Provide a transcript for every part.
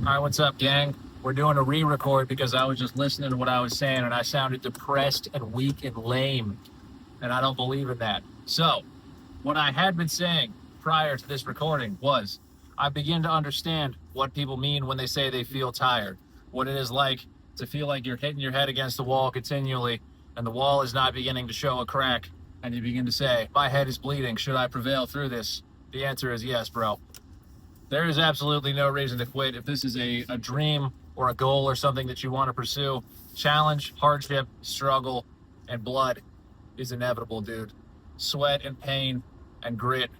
All right, what's up, gang? We're doing a re-record because I was just listening to what I was saying and I sounded depressed and weak and lame, and I don't believe in that. So, what I had been saying prior to this recording was I begin to understand what people mean when they say they feel tired, what it is like to feel like you're hitting your head against the wall continually and the wall is not beginning to show a crack, and you begin to say, my head is bleeding, should I prevail through this? The answer is yes, bro. There is absolutely no reason to quit. If this is a dream or a goal or something that you want to pursue, challenge, hardship, struggle, and blood is inevitable, dude. Sweat and pain and grit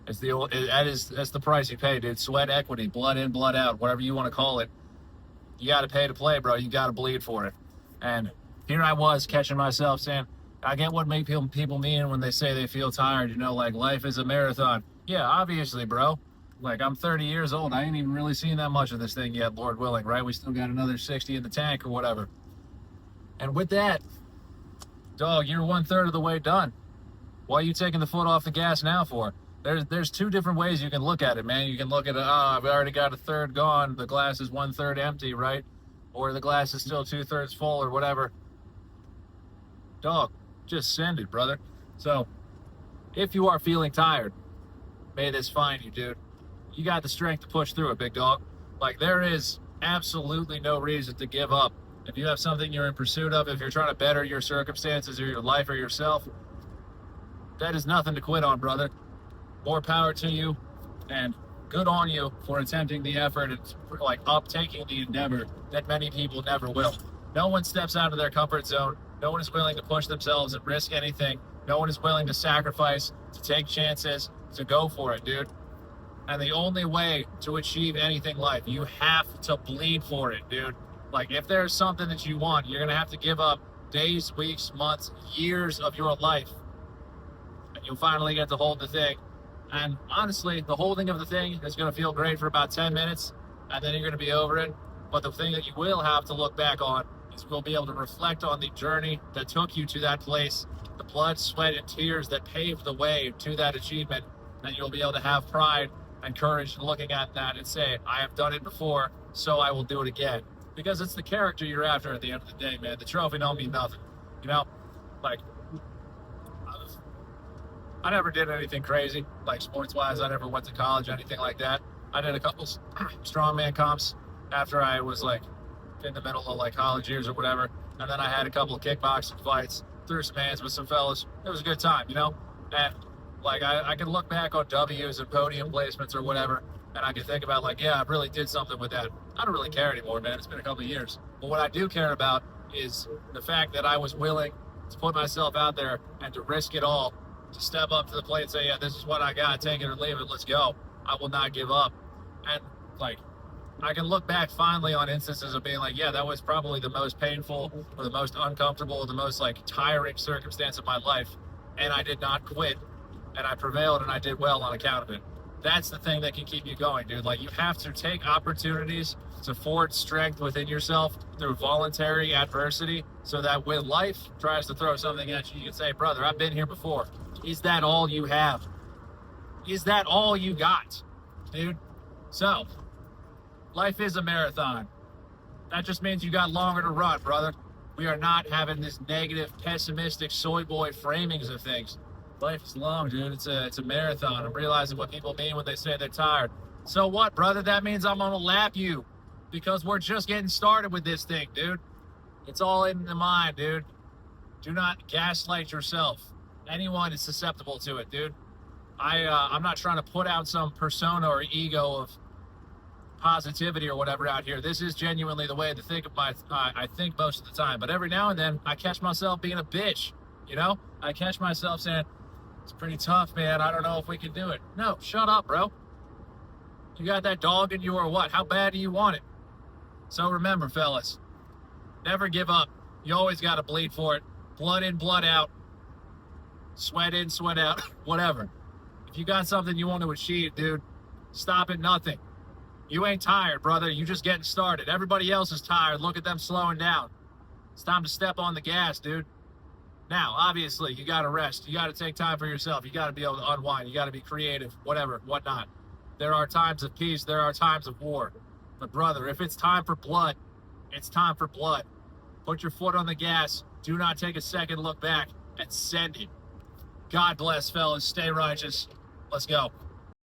is that's the price you pay, dude. Sweat equity, blood in, blood out, whatever you want to call it. You got to pay to play, bro. You got to bleed for it. And here I was catching myself saying, I get what make people mean when they say they feel tired. You know, like life is a marathon. Yeah, obviously, bro. Like, I'm 30 years old. I ain't even really seen that much of this thing yet, Lord willing, right? We still got another 60 in the tank or whatever. And with that, dog, you're 1/3 of the way done. What are you taking the foot off the gas now for? There's two different ways you can look at it, man. You can look at it, I've already got a third gone. The glass is 1/3 empty, right? Or the glass is still 2/3 full or whatever. Dog, just send it, brother. So, if you are feeling tired, may this find you, dude. You got the strength to push through it, big dog. Like, there is absolutely no reason to give up. If you have something you're in pursuit of, if you're trying to better your circumstances or your life or yourself, that is nothing to quit on, brother. More power to you, and good on you for attempting the effort and like uptaking the endeavor that many people never will. No one steps out of their comfort zone. No one is willing to push themselves and risk anything. No one is willing to sacrifice, to take chances, to go for it, dude. And the only way to achieve anything in life, you have to bleed for it, dude. Like, if there's something that you want, you're going to have to give up days, weeks, months, years of your life. And you'll finally get to hold the thing. And honestly, the holding of the thing is going to feel great for about 10 minutes, and then you're going to be over it. But the thing that you will have to look back on is we'll be able to reflect on the journey that took you to that place, the blood, sweat, and tears that paved the way to that achievement. And you'll be able to have pride and courage in looking at that and say, I have done it before, so I will do it again. Because it's the character you're after at the end of the day, man. The trophy don't mean nothing. You know? Like, I never did anything crazy, like sports-wise. I never went to college, anything like that. I did a couple strongman comps after I was, like, in the middle of, like, college years or whatever. And then I had a couple of kickboxing fights, threw some hands with some fellas. It was a good time, you know? And like, I can look back on W's and podium placements or whatever, and I can think about, like, yeah, I really did something with that. I don't really care anymore, man. It's been a couple of years. But what I do care about is the fact that I was willing to put myself out there and to risk it all, to step up to the plate and say, yeah, this is what I got. Take it or leave it. Let's go. I will not give up. And, like, I can look back fondly on instances of being like, yeah, that was probably the most painful or the most uncomfortable or the most, like, tiring circumstance of my life, and I did not quit. And I prevailed and I did well on account of it. That's the thing that can keep you going, dude. Like, you have to take opportunities to forge strength within yourself through voluntary adversity so that when life tries to throw something at you, you can say, brother, I've been here before. Is that all you have? Is that all you got, dude? So, life is a marathon. That just means you got longer to run, brother. We are not having this negative, pessimistic soy boy framings of things. Life is long, dude. It's a marathon. I'm realizing what people mean when they say they're tired. So what, brother? That means I'm gonna lap you because we're just getting started with this thing, dude. It's all in the mind, dude. Do not gaslight yourself. Anyone is susceptible to it, dude. I'm not trying to put out some persona or ego of positivity or whatever out here. This is genuinely the way to think of I think most of the time. But every now and then, I catch myself being a bitch, you know? I catch myself saying, it's pretty tough, man. I don't know if we can do it. No, shut up, bro. You got that dog in you or what? How bad do you want it? So remember, fellas, never give up. You always got to bleed for it. Blood in, blood out. Sweat in, sweat out. Whatever. If you got something you want to achieve, dude, stop at nothing. You ain't tired, brother. You just getting started. Everybody else is tired. Look at them slowing down. It's time to step on the gas, dude. Now, obviously, you got to rest. You got to take time for yourself. You got to be able to unwind. You got to be creative, whatever, whatnot. There are times of peace. There are times of war. But brother, if it's time for blood, it's time for blood. Put your foot on the gas. Do not take a second look back and send it. God bless, fellas. Stay righteous. Let's go.